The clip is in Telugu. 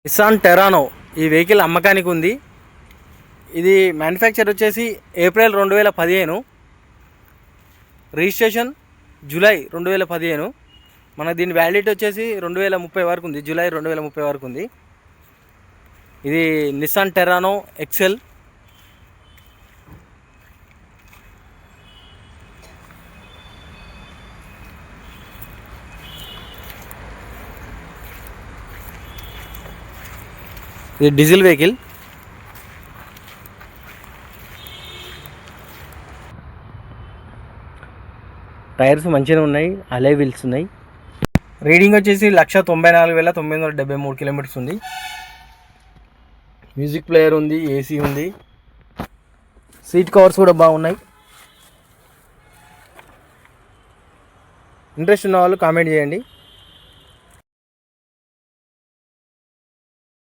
నిస్సాన్ టెరానో ఈ వెహికల్ అమ్మకానికి ఉంది. ఇది మ్యానుఫ్యాక్చర్ వచ్చేసి ఏప్రిల్ 2015, రిజిస్ట్రేషన్ జూలై 2015. మన దీని వ్యాలిడిటీ వచ్చేసి 2030 వరకు ఉంది, జూలై 2030 వరకు ఉంది. ఇది నిస్సాన్ టెరానో ఎక్సెల్. ఇది డీజిల్ వెహికల్. టైర్స్ మంచిగా ఉన్నాయి, అలై వీల్స్ ఉన్నాయి. రీడింగ్ వచ్చేసి 194,973 కిలోమీటర్స్ ఉంది. మ్యూజిక్ ప్లేయర్ ఉంది, ఏసీ ఉంది, సీట్ కవర్స్ కూడా బాగున్నాయి. ఇంట్రెస్ట్ ఉన్న వాళ్ళు కామెంట్ చేయండి.